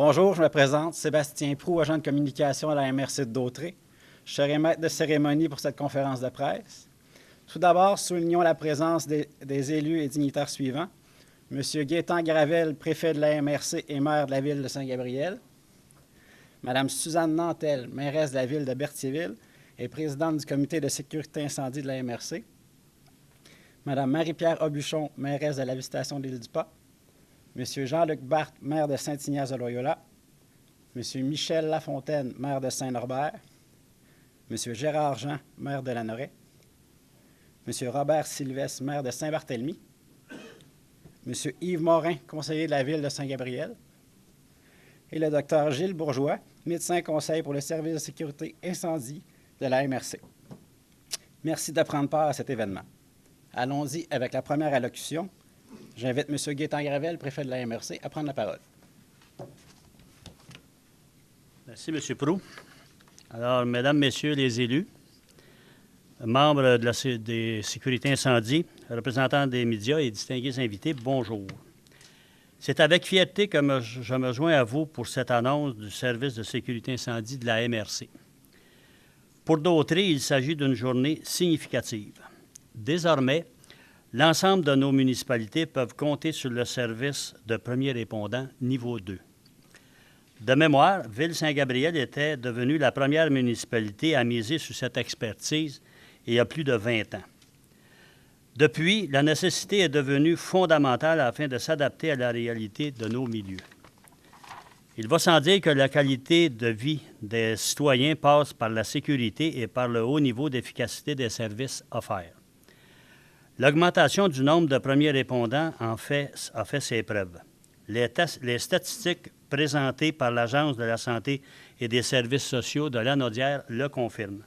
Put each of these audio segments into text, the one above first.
Bonjour, je me présente, Sébastien Proulx, agent de communication à la MRC de Dautrey. Je serai maître de cérémonie pour cette conférence de presse. Tout d'abord, soulignons la présence des élus et dignitaires suivants. M. Gaétan Gravel, préfet de la MRC et maire de la ville de Saint-Gabriel. Mme Suzanne Nantel, mairesse de la ville de Berthierville et présidente du comité de sécurité incendie de la MRC. Mme Marie-Pierre Aubuchon, mairesse de la Visitation de l'Île-du-Pas. M. Jean-Luc Barthes, maire de Saint-Ignace-de-Loyola. M. Michel Lafontaine, maire de Saint-Norbert. M. Gérard Jean, maire de Lanoraie. M. Robert Sylvestre, maire de Saint-Barthélemy. M. Yves Morin, conseiller de la ville de Saint-Gabriel. Et le Dr Gilles Bourgeois, médecin conseil pour le service de sécurité incendie de la MRC. Merci de prendre part à cet événement. Allons-y avec la première allocution. J'invite M. Gaétan Gravel, préfet de la MRC, à prendre la parole. Merci, M. Proulx. Alors, Mesdames, Messieurs les élus, membres des sécurités incendie, représentants des médias et distingués invités, bonjour. C'est avec fierté que je me joins à vous pour cette annonce du service de sécurité incendie de la MRC. Pour Dautrey, il s'agit d'une journée significative. Désormais, l'ensemble de nos municipalités peuvent compter sur le service de premier répondant niveau 2. De mémoire, Ville-Saint-Gabriel était devenue la première municipalité à miser sur cette expertise il y a plus de 20 ans. Depuis, la nécessité est devenue fondamentale afin de s'adapter à la réalité de nos milieux. Il va sans dire que la qualité de vie des citoyens passe par la sécurité et par le haut niveau d'efficacité des services offerts. L'augmentation du nombre de premiers répondants a fait ses preuves. Les statistiques présentées par l'Agence de la santé et des services sociaux de Lanaudière le confirment.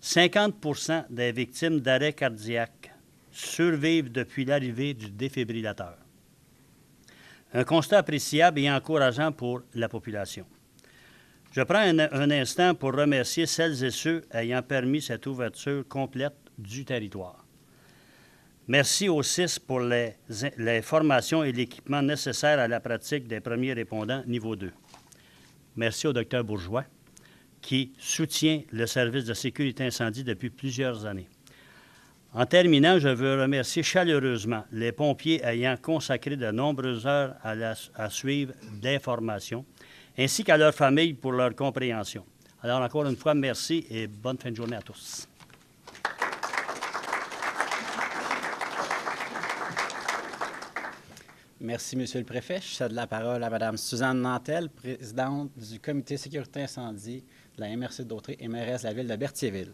50 % des victimes d'arrêt cardiaque survivent depuis l'arrivée du défibrillateur. Un constat appréciable et encourageant pour la population. Je prends un instant pour remercier celles et ceux ayant permis cette ouverture complète du territoire. Merci aux CIS pour les formations et l'équipement nécessaires à la pratique des premiers répondants niveau 2. Merci au Dr Bourgeois, qui soutient le service de sécurité incendie depuis plusieurs années. En terminant, je veux remercier chaleureusement les pompiers ayant consacré de nombreuses heures à suivre des formations, ainsi qu'à leurs familles pour leur compréhension. Alors, encore une fois, merci et bonne fin de journée à tous. Merci, Monsieur le Préfet. Je cède la parole à Mme Suzanne Nantel, présidente du Comité sécurité incendie de la MRC de Dautrey et mairesse de la ville de Berthierville.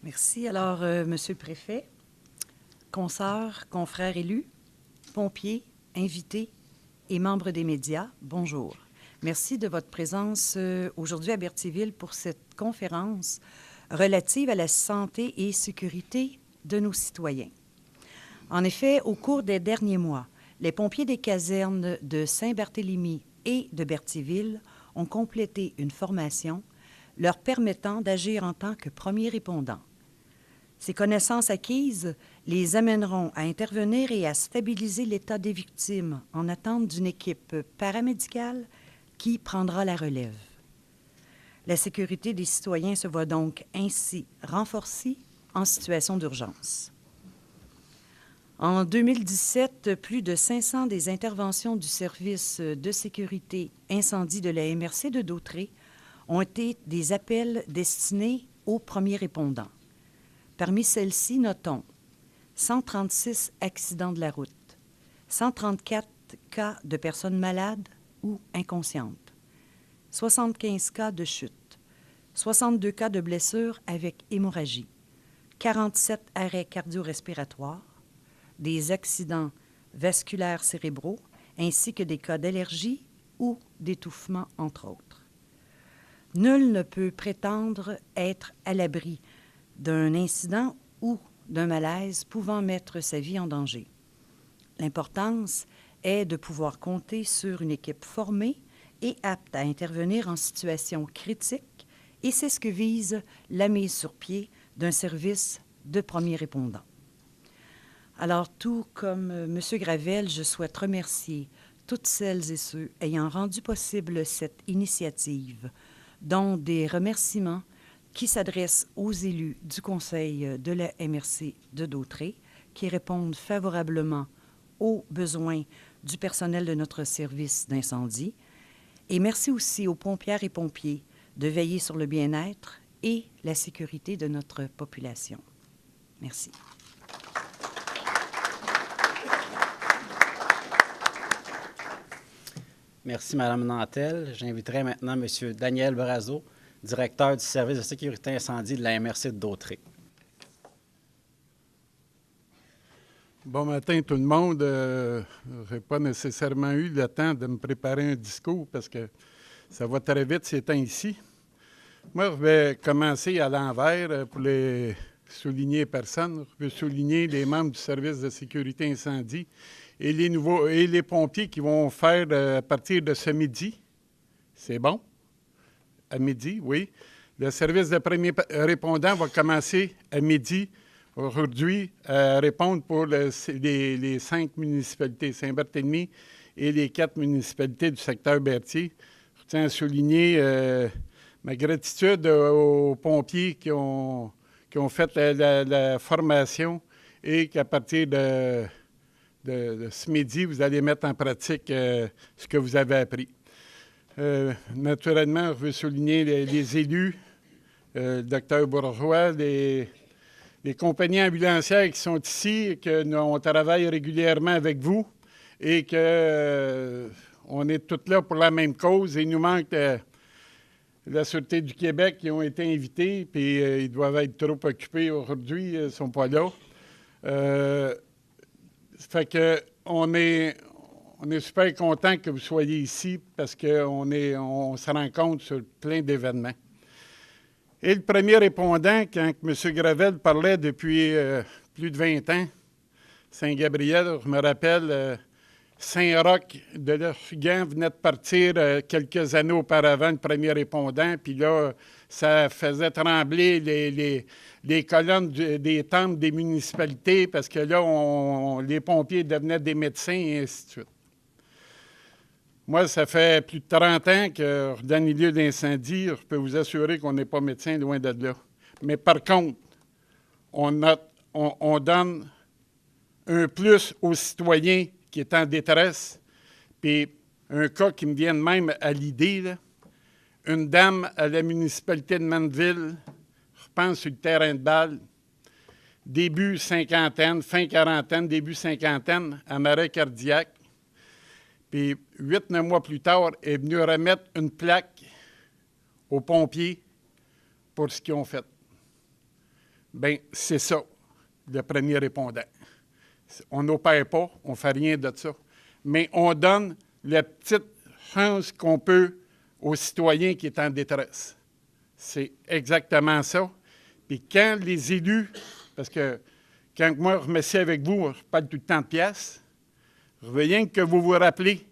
Merci. Alors, Monsieur le Préfet, consoeurs, confrères élus, pompiers, invités et membres des médias, bonjour. Merci de votre présence aujourd'hui à Berthierville pour cette conférence relative à la santé et sécurité de nos citoyens. En effet, au cours des derniers mois, les pompiers des casernes de Saint-Barthélemy et de Berthierville ont complété une formation leur permettant d'agir en tant que premiers répondants. Ces connaissances acquises les amèneront à intervenir et à stabiliser l'état des victimes en attente d'une équipe paramédicale qui prendra la relève. La sécurité des citoyens se voit donc ainsi renforcée en situation d'urgence. En 2017, plus de 500 des interventions du service de sécurité incendie de la MRC de Dautrey ont été des appels destinés aux premiers répondants. Parmi celles-ci, notons 136 accidents de la route, 134 cas de personnes malades ou inconscientes, 75 cas de chute, 62 cas de blessures avec hémorragie, 47 arrêts cardio-respiratoires, des accidents vasculaires cérébraux, ainsi que des cas d'allergie ou d'étouffement, entre autres. Nul ne peut prétendre être à l'abri d'un incident ou d'un malaise pouvant mettre sa vie en danger. L'importance est de pouvoir compter sur une équipe formée et apte à intervenir en situation critique, et c'est ce que vise la mise sur pied d'un service de premiers répondants. Alors, tout comme M. Gravel, je souhaite remercier toutes celles et ceux ayant rendu possible cette initiative, dont des remerciements qui s'adressent aux élus du Conseil de la MRC de Dautré, qui répondent favorablement aux besoins du personnel de notre service d'incendie. Et merci aussi aux pompières et pompiers de veiller sur le bien-être et la sécurité de notre population. Merci. Merci, Mme Nantel. J'inviterai maintenant M. Daniel Brazo, directeur du service de sécurité incendie de la MRC de Dautré. Bon matin tout le monde. Je n'ai pas nécessairement eu le temps de me préparer un discours parce que ça va très vite ces temps ici. Moi, je vais commencer à l'envers pour les souligner personne. Je veux souligner les membres du service de sécurité incendie et les pompiers qui vont faire à partir de ce midi. C'est bon? À midi, oui. Le service de premier répondant va commencer à midi aujourd'hui à répondre pour les 5 municipalités, Saint-Barthélemy et les 4 municipalités du secteur Berthier. Je tiens à souligner ma gratitude aux pompiers qui ont fait la formation et qu'à partir de ce midi, vous allez mettre en pratique ce que vous avez appris. Naturellement, je veux souligner les élus, le docteur Bourgeois, les compagnies ambulancières qui sont ici, et qu'on travaille régulièrement avec vous et qu'on est tous là pour la même cause. Il nous manque la Sûreté du Québec qui ont été invités, puis ils doivent être trop occupés aujourd'hui, ils ne sont pas là. Fait que on est super content que vous soyez ici parce qu'on se rencontre sur plein d'événements. Et le premier répondant, quand M. Gravel parlait depuis plus de 20 ans, Saint-Gabriel, je me rappelle, Saint-Roch de l'Organ venait de partir quelques années auparavant, le premier répondant, puis là, ça faisait trembler les colonnes des temples des municipalités parce que là, les pompiers devenaient des médecins et ainsi de suite. Moi, ça fait plus de 30 ans que dans les lieux d'incendie, je peux vous assurer qu'on n'est pas médecin, loin de là. Mais par contre, on donne un plus aux citoyens qui est en détresse. Puis un cas qui me vient même à l'idée, là, une dame à la municipalité de Mandeville, je pense sur le terrain de balle, début cinquantaine, fin quarantaine, début cinquantaine, en arrêt cardiaque. Puis 8-9 mois plus tard, elle est venue remettre une plaque aux pompiers pour ce qu'ils ont fait. Bien, c'est ça, le premier répondant. On n'opère pas, on ne fait rien de ça. Mais on donne la petite chance qu'on peut aux citoyens qui est en détresse. C'est exactement ça. Puis quand les élus, parce que quand moi je m'assieds avec vous, je parle tout le temps de pièces, je veux rien que vous vous rappelez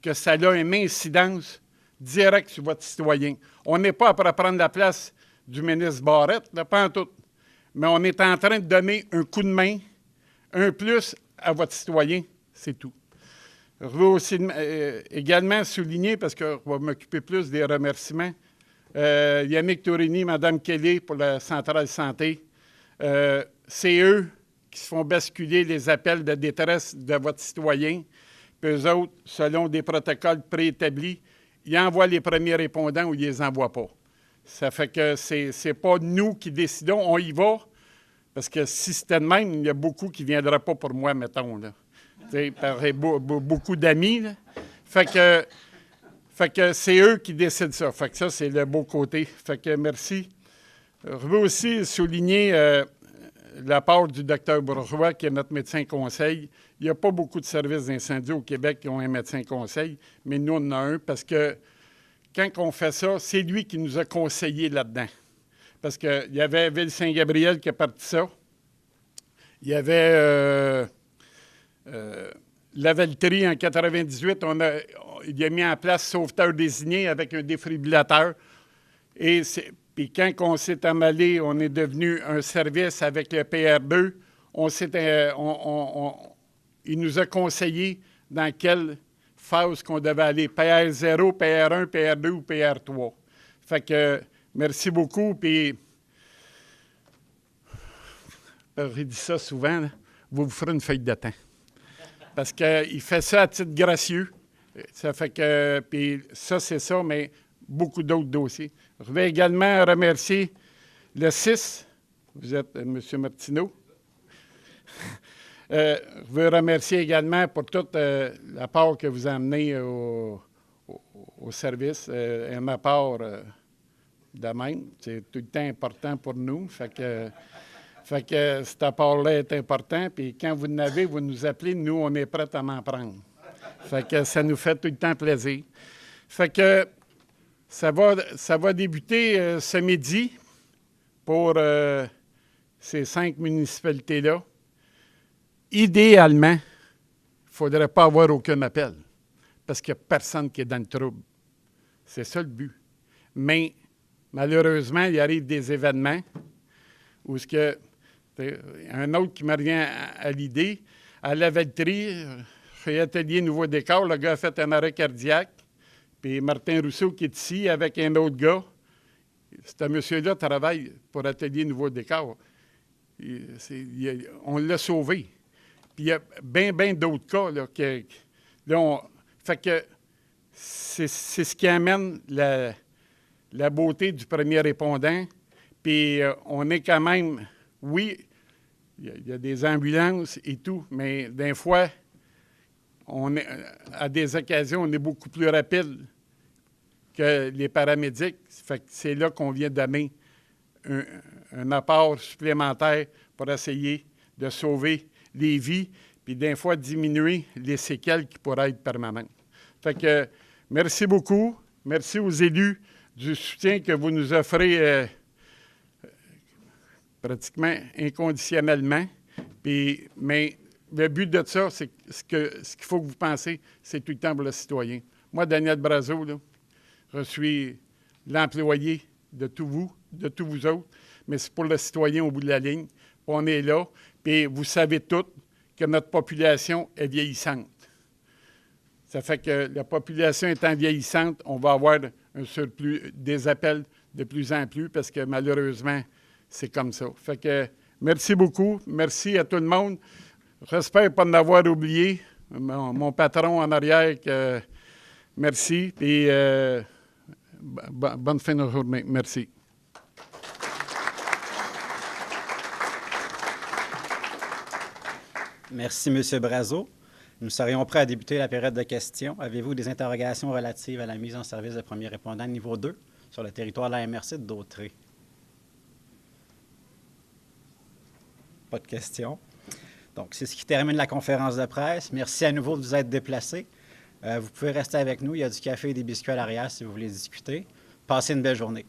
que ça a une incidence directe sur votre citoyen. On n'est pas après prendre la place du ministre Barrette, là, pas en tout. Mais on est en train de donner un coup de main, un plus à votre citoyen, c'est tout. Je veux aussi également souligner, parce que je vais m'occuper plus des remerciements, Yannick Tourini, Mme Kelly pour la centrale santé. C'est eux qui se font basculer les appels de détresse de votre citoyen. Puis eux autres, selon des protocoles préétablis, ils envoient les premiers répondants ou ils ne les envoient pas. Ça fait que c'est pas nous qui décidons, on y va. Parce que si c'était de même, il y a beaucoup qui ne viendraient pas pour moi, mettons. Là. Beaucoup d'amis. Là. Fait que c'est eux qui décident ça. Fait que ça, c'est le beau côté. Fait que merci. Je veux aussi souligner la part du docteur Bourgeois, qui est notre médecin conseil. Il n'y a pas beaucoup de services d'incendie au Québec qui ont un médecin conseil, mais nous, on en a un parce que quand on fait ça, c'est lui qui nous a conseillé là-dedans. Parce qu'il y avait Ville-Saint-Gabriel qui a parti ça. Il y avait la Valtrie en 98. Il a mis en place sauveteur désigné avec un défibrillateur. Puis quand on s'est emmêlé, on est devenu un service avec le PR2. il nous a conseillé dans quelle phase qu'on devait aller, PR0, PR1, PR2 ou PR3. Fait que merci beaucoup, puis j'ai dit ça souvent, là, vous ferez une feuille de temps. Parce qu'il fait ça à titre gracieux. Ça fait que, puis ça, c'est ça, mais beaucoup d'autres dossiers. Je vais également remercier le 6, vous êtes M. Martineau. Je veux remercier également pour toute la part que vous amenez au service, et ma part de même. C'est tout le temps important pour nous. Fait que cette part-là est important. Puis quand vous n'avez, vous nous appelez, nous, on est prêts à m'en prendre. Fait que ça nous fait tout le temps plaisir. Fait que ça va débuter ce midi pour ces 5 municipalités-là. Idéalement, il ne faudrait pas avoir aucun appel parce qu'il n'y a personne qui est dans le trouble. C'est ça le but. Mais malheureusement, il arrive des événements où un autre qui me revient à l'idée, à Lavaltrie, chez Atelier Nouveau Décor, le gars a fait un arrêt cardiaque, puis Martin Rousseau qui est ici avec un autre gars, ce monsieur-là travaille pour Atelier Nouveau Décor. On l'a sauvé. Puis il y a bien d'autres cas. Là, fait que c'est ce qui amène la beauté du premier répondant. Puis on est quand même, oui, il y a des ambulances et tout, mais des fois, à des occasions, on est beaucoup plus rapide que les paramédics. Fait que c'est là qu'on vient donner un apport supplémentaire pour essayer de sauver les vies, puis des fois diminuer les séquelles qui pourraient être permanentes. Fait que merci beaucoup. Merci aux élus du soutien que vous nous offrez pratiquement inconditionnellement. Mais le but de ça, c'est ce qu'il faut que vous pensez, c'est tout le temps pour le citoyen. Moi, Daniel Brazeau, là, je suis l'employé de tous vous autres, mais c'est pour le citoyen au bout de la ligne. On est là, puis vous savez tous que notre population est vieillissante. Ça fait que la population étant vieillissante, on va avoir un surplus des appels de plus en plus parce que malheureusement, c'est comme ça. Fait que merci beaucoup. Merci à tout le monde. J'espère pas n'avoir oublié mon patron en arrière. Merci. Et bonne fin de journée. Merci. Merci, M. Brazeau. Nous serions prêts à débuter la période de questions. Avez-vous des interrogations relatives à la mise en service de premier répondant niveau 2 sur le territoire de la MRC de Dautrey? Pas de questions. Donc, c'est ce qui termine la conférence de presse. Merci à nouveau de vous être déplacés. Vous pouvez rester avec nous. Il y a du café et des biscuits à l'arrière si vous voulez discuter. Passez une belle journée.